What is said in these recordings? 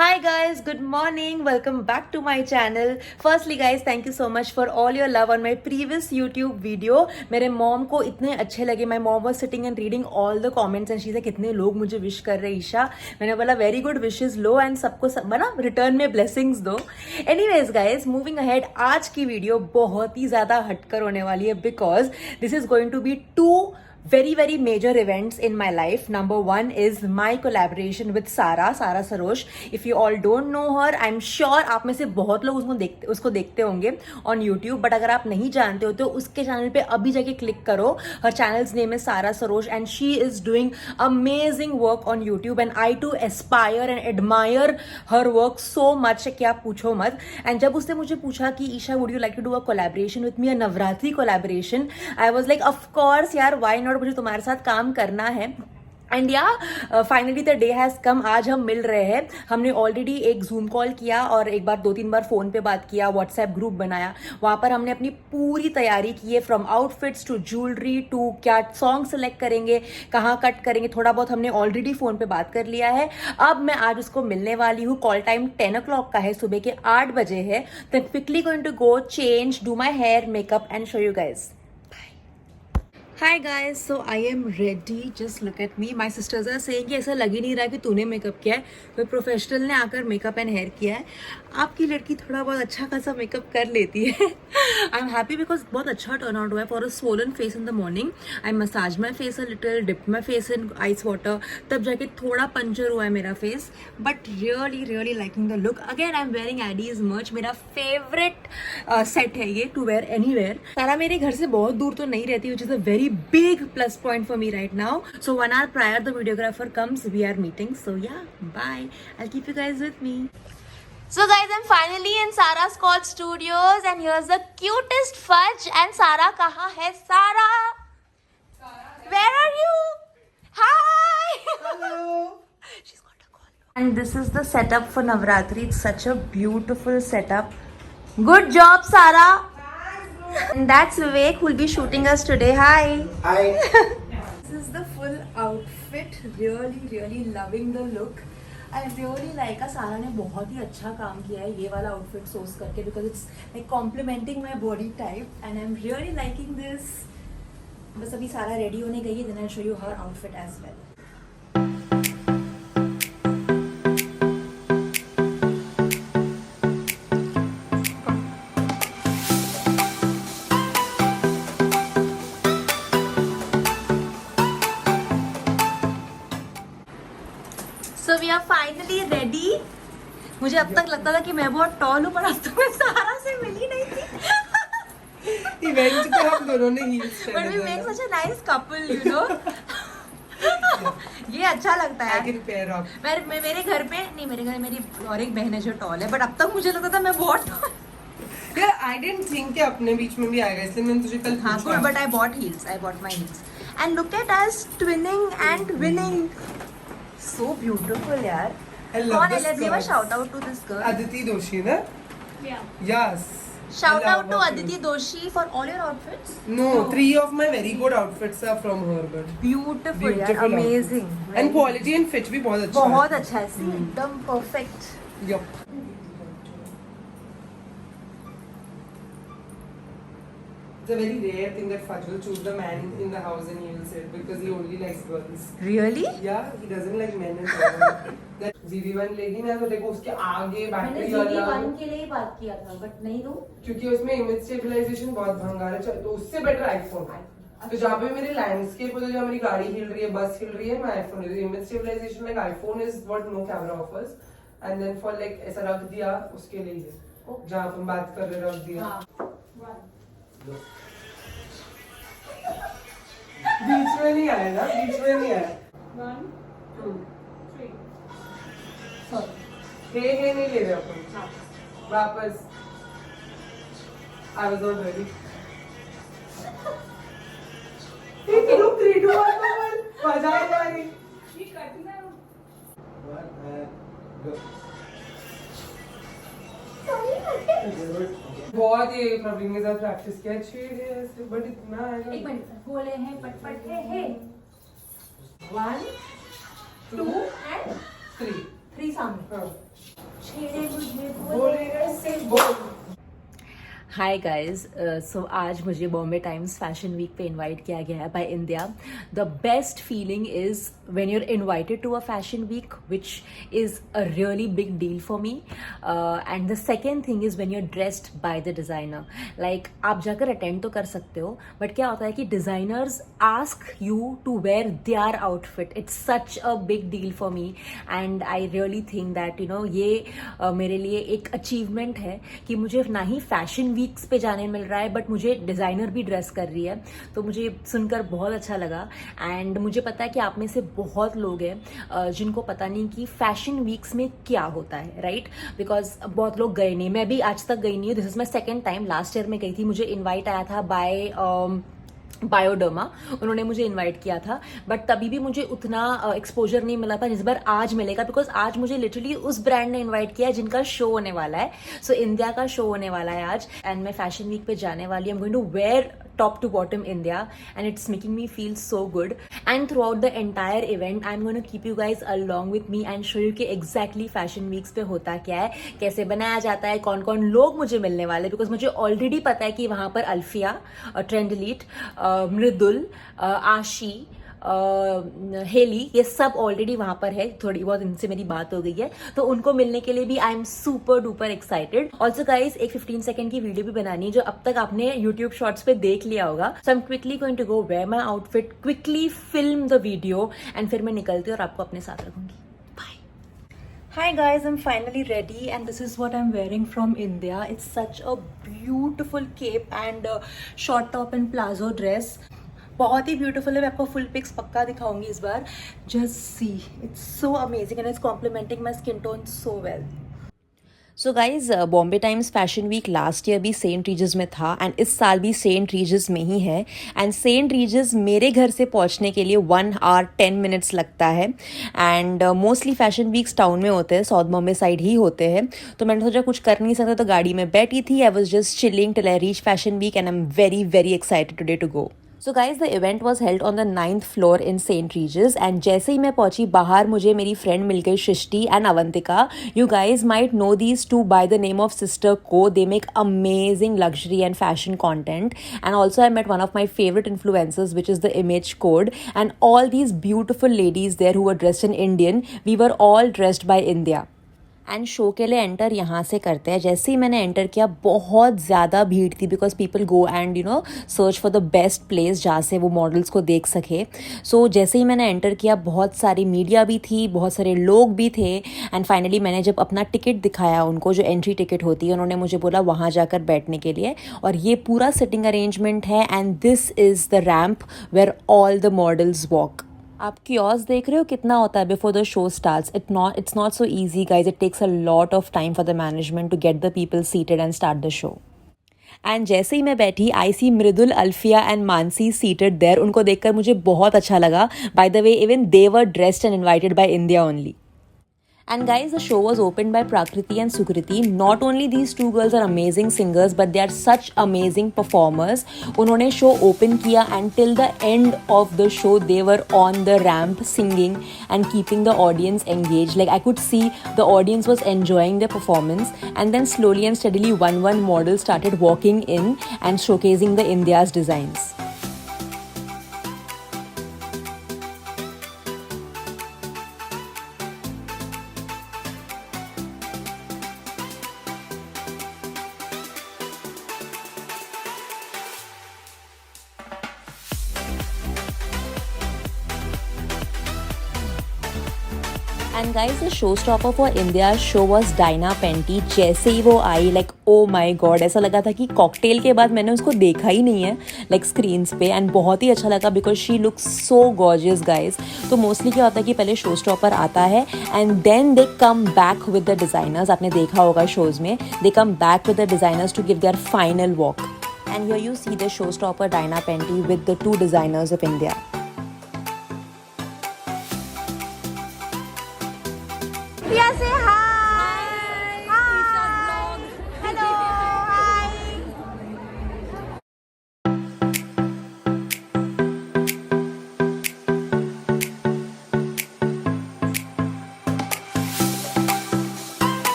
Hi guys, good morning. Welcome back to my channel. Firstly guys, thank you so much for all your love on my previous YouTube video. मेरे mom को इतने अच्छे लगे. My mom was sitting and reading all the comments and she's like कितने लोग मुझे wish कर रहे ईशा. मैंने बोला very good wishes low and सबको ना रिटर्न में ब्लेसिंग्स दो. एनीवेज गाइज, मूविंग अहेड, आज की वीडियो बहुत ही ज्यादा हटकर होने वाली है because this is going to be two very major events in my life. Number one is my collaboration with Sara Sarosh. If you all don't know her, I'm sure आप में से बहुत लोग उसको देखते होंगे on YouTube. But अगर आप नहीं जानते हो तो उसके चैनल पे अभी जाके क्लिक करो. Her channel's name is Sara Sarosh and she is doing amazing work on YouTube and I too aspire and admire her work so much कि आप पूछो मत. And जब उसने मुझे पूछा कि Isha would you like to do a collaboration with me, a Navratri collaboration, I was like of course यार, why not, मुझे तुम्हारे साथ काम करना है. एंड या finally the day has come. आज हम मिल रहे हैं. हमने ऑलरेडी एक जूम कॉल किया और एक बार 2-3 बार फोन पे बात किया, व्हाट्सएप ग्रुप बनाया. वहां पर हमने अपनी पूरी तैयारी की है, from outfits to jewellery to क्या सॉन्ग सेलेक्ट करेंगे, कहाँ कट करेंगे, थोड़ा बहुत हमने ऑलरेडी फोन पे बात कर लिया है. अब मैं आज उसको मिलने वाली हूँ. कॉल टाइम 10 o'clock का है, सुबह के 8 बजे है. Then quickly going to go change, do my hair, makeup and show you guys. Hi guys, so I am ready. Just look at me. My sisters are saying कि ऐसा लग ही नहीं रहा कि तूने मेकअप किया है, तो प्रोफेशनल ने आकर मेकअप एंड हेयर किया है. आपकी लड़की थोड़ा बहुत अच्छा खासा मेकअप कर लेती है. आई एम हैप्पी बिकॉज बहुत अच्छा टर्न आउट हुआ है. For a swollen face in the morning I massage my face a little, dip my face in ice water, तब जाके थोड़ा पंचर हुआ है मेरा face. But really liking the look. Again I am wearing Eddie's merch. मेरा favourite set है ये to where any where. सारा मेरे घर से बहुत दूर तो नहीं रहती, विच is a very big plus point for me right now. So 1 hour prior the videographer comes, we are meeting. So yeah, bye. I'll keep you guys with me. So guys, I'm finally in Sara's Scott Studios and here's the cutest fudge. And Sara kahan hai? Sara, where are you? Hi. Hello. She's got a call. And this is the setup for Navratri. It's such a beautiful setup. Good job, Sara. And that's Vivek who will be shooting us today. Hi. Hi. This is the full outfit. Really loving the look. I really like सारा ने बहुत ही अच्छा काम किया है ये वाला आउटफिट सोर्स करके, because it's like complementing my body type and I'm really liking this. बस अभी सारा रेडी होने गई है, then I'll show you her outfit as well. So we are finally ready. मुझे अब तक लगता था कि मैं बहुत टॉल हूँ, पर अब तो मैं सारा से मिली नहीं थी. इवेंट पे हम दोनों ने हील्स पहने But थे. we make such a nice couple, you know. ये अच्छा लगता है. I can pair up. मेरे घर पे नहीं, मेरे घर मेरी और एक बहन है जो टॉल है, बट अब तक मुझे लगता था मैं बहुत टॉल. यार I didn't think कि अपने बीच में भी आएगा, इसलिए मैंने तुझे कल हाँ, पूछा. good, but I bought heels. I bought my heels. And look at us twinning and winning. So beautiful यार. I love कौन है? this Let's give a skirt. shout out to this girl. Aditi Doshi ना? Yeah. Yes. Shout I out love to her. Aditi Doshi for all your outfits. No, 3 of my very good outfits are from her. But Beautiful यार, beautiful amazing. outfits. And quality and fit भी बहुत अच्छा बहुत है. अच्छा है, see, एकदम perfect. Yup. It's a very rare thing that Fudge will choose the man in the house and he will sit because he only likes girls. Really? Yeah, he doesn't like men and women. That ZV1 लेगी ना तो देखो उसके आगे मैंने battery ZV1 वाला, के लिए ही बात किया था, but नहीं तो. क्योंकि उसमें इमेज स्टेबलाइजेशन बहुत भंगार है, तो उससे बेटर आईफोन है. तो जहाँ पे मेरे लैंडस्केप होता है, जहाँ मेरी गाड़ी हिल रही है, बस हिल रही है, मैं आईफोन ले रही हूँ. Image stabilisation like iPhone is what no camera offers, and then for like ऐसा रख दिया उसके लिए है, जहाँ हम बात कर रहे रख दिया. बीच में नहीं आया ना, बीच में नहीं आया. 1, 2, 3. हे नहीं ले रहे अपन. वापस. I was not ready. Hey, 3, 2, 1, मजा आई हमारी. She cutting out. बहुत ही प्रवीण के साथ प्रैक्टिस किया, अच्छी है ऐसे, बट इतना आएगा. एक मिनट, बोले हैं पटपट है. 1, 2 and 3. 3 सामने. हाँ. हाय गाइज सो आज मुझे बॉम्बे टाइम्स फैशन वीक पे इनवाइट किया गया है by India. The best feeling is when you are invited to a fashion week which is a really big deal for me. And the second thing is when you are dressed by the designer. Like आप जाकर attend तो कर सकते हो but क्या होता है कि designers ask you to wear their outfit. It's such a big deal for me and I really think that you know ये मेरे लिए एक अचीवमेंट है कि मुझे ना ही फैशन वीक्स पे जाने मिल रहा है बट मुझे डिज़ाइनर भी ड्रेस कर रही है. तो मुझे सुनकर बहुत अच्छा लगा. एंड मुझे पता है कि आप में से बहुत लोग हैं जिनको पता नहीं कि फैशन वीक्स में क्या होता है, राइट? बिकॉज बहुत लोग गए नहीं. मैं भी आज तक गई नहीं हूँ. This is my second time. Last year में गई थी. मुझे इन्वाइट आया था बाय बायोडर्मा. उन्होंने मुझे इनवाइट किया था बट तभी भी मुझे उतना एक्सपोजर नहीं मिला था जिस बार आज मिलेगा. बिकॉज आज मुझे लिटरली उस ब्रांड ने इनवाइट किया है जिनका शो होने वाला है. सो इंडिया का शो होने वाला है आज एंड मैं फैशन वीक पे जाने वाली हूँ. I am going to wear top to bottom India and it's making me feel so good. And throughout the entire event I'm going to keep you guys along with me and show you कि exactly fashion weeks पे होता क्या है, कैसे बनाया जाता है, कौन कौन लोग मुझे मिलने वाले. बिकॉज मुझे ऑलरेडी पता है कि वहाँ पर अल्फिया, ट्रेंड एलीट, मृदुल, आशी, हेली, ये सब ऑलरेडी वहां पर है. थोड़ी बहुत इनसे मेरी बात हो गई है तो उनको मिलने के लिए भी I am super duper excited. Also guys एक 15 सेकंड की वीडियो भी बनानी है जो अब तक आपने यूट्यूब शॉर्ट्स पे देख लिया होगा. So I am quickly going to go wear my outfit, quickly film the video and फिर मैं निकलती हूँ और आपको अपने साथ रखूंगी. Hi guys, I'm finally ready and this is what I'm wearing from India. It's such a beautiful cape and short top and plazo dress. बहुत ही ब्यूटीफुल है. मैं आपको फुल पिक्स पक्का दिखाऊंगी इस बार. Just see, it's so amazing and it's complimenting my skin tone so well. So guys Bombay Times fashion week last year भी Saint Regis में था एंड इस साल भी सेंट रीजस में ही है. एंड सेंट रीजस मेरे घर से पहुंचने के लिए 1 hour 10 minutes लगता है. And mostly fashion weeks town में होते हैं, साउथ बॉम्बे साइड ही होते हैं. तो मैंने सोचा कुछ कर नहीं सकता तो गाड़ी में बैठी थी. I was just chilling till I reach fashion week and I am very very excited today to go. So guys the event was held on the 9th floor in Saint Regis and जैसे ही मैं पहुंची बाहर मुझे मेरी friend मिल गई Srishti and Avantika. You guys might know these two by the name of sister को. They make amazing luxury and fashion content and also I met one of my favourite influencers which is the Image Code and all these beautiful ladies there who were dressed in Indian. We were all dressed by India. And show के लिए enter यहाँ से करते हैं. जैसे ही मैंने enter किया बहुत ज़्यादा भीड़ थी because people go and you know search for the best place जहाँ से वो मॉडल्स को देख सके. सो जैसे ही मैंने एंटर किया बहुत सारी मीडिया भी थी, बहुत सारे लोग भी थे. एंड फाइनली मैंने जब अपना टिकट दिखाया उनको, जो एंट्री टिकट होती है, उन्होंने मुझे बोला वहाँ जाकर बैठने के लिए. और ये पूरा सिटिंग अरेंजमेंट है and this is the ramp where all the models walk. आप कियोस्क देख रहे हो कितना होता है before the show starts. It's not so easy guys. It takes a lot of time for the management to get the people seated and start the show. And जैसे ही मैं बैठी I see Mridul, Alfiya and Mansi seated there. उनको देखकर मुझे बहुत अच्छा लगा. By the way even they were dressed and invited by India only. And guys, the show was opened by Prakriti and Sukriti. Not only these two girls are amazing singers, but they are such amazing performers. उन्होंने show open किया and till the end of the show, they were on the ramp singing and keeping the audience engaged. Like I could see the audience was enjoying their performance. And then slowly and steadily, one model started walking in and showcasing the India's designs. And guys the show stopper for India show was Diana Penty. जैसे ही वो I like oh my God, ऐसा लगा था कि cocktail के बाद मैंने उसको देखा ही नहीं है लाइक स्क्रीन्स पे. एंड बहुत ही अच्छा लगा because she looks so gorgeous guys. तो मोस्टली क्या होता है कि पहले शो स्टॉपर आता है and then they come back with the designers. आपने देखा होगा शोज में they come back with the designers to give their final walk. And here you see the show stopper Diana Penty with the 2 designers of India. Say hi. Hi. Hello. Hi.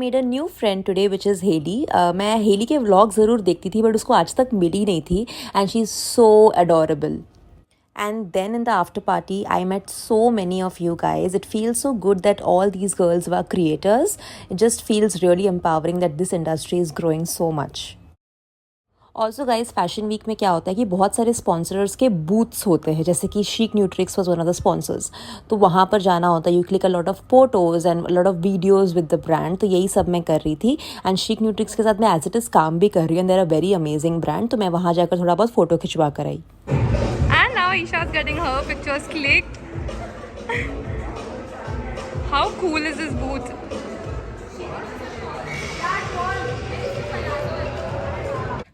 Made a new friend today which is Hailey. मैं Hailey के vlog ज़रूर देखती थी but उसको आज तक मिली नहीं थी and she is so adorable. And then in the after party, I met so many of you guys. It feels so good that all these girls were creators. It just feels really empowering that this industry is growing so much. Also guys fashion week में क्या होता है कि बहुत सारे sponsors के booths होते हैं, जैसे कि शीक न्यूट्रिक्स was one of the sponsors. तो वहाँ पर जाना होता है, you click a lot of photos and lot of videos with the brand. तो यही सब मैं कर रही थी एंड शीक न्यूट्रिक्स के साथ मैं एज इट इज़ काम भी कर रही हूँ and there are very amazing brand. तो मैं वहाँ जाकर थोड़ा बहुत फ़ोटो खिंचवा कर आई. And now Isha's getting her pictures clicked. How cool is this booth?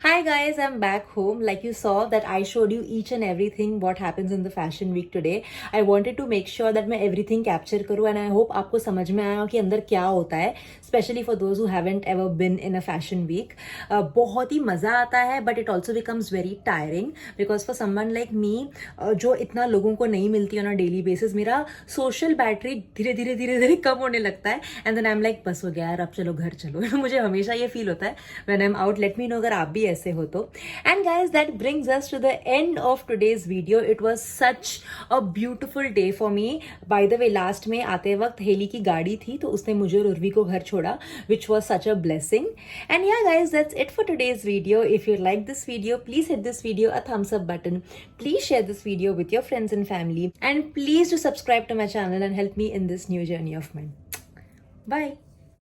Hi guys, I'm back home. Like you saw that I showed you each and everything what happens in the fashion week today. I wanted to make sure that मैं everything capture करूँ and I hope आपको समझ में आया कि अंदर क्या होता है, especially for those who haven't ever been in a fashion week. बहुत ही मज़ा आता है but it also becomes very tiring because for someone like me जो इतना लोगों को नहीं मिलती on a daily basis, मेरा social battery धीरे धीरे कम होने लगता है and then I'm like बस हो गया यार, अब चलो घर चलो. मुझे हमेशा ये फील होता है when I'm out. Let me know अगर आप भी ऐसे हो तो. And guys, that brings us to the end of today's video. It was such a beautiful day for me. By the way, last में आते वक्त हेली की गाड़ी थी तो उसने मुझे और उर्वी को घर छोड़ा, which was such a blessing. And yeah guys, that's it for today's video. If you like this video, please hit this video a thumbs up button. Please share this video with your friends and family. And please do subscribe to my channel and help me in this new journey of mine. Bye.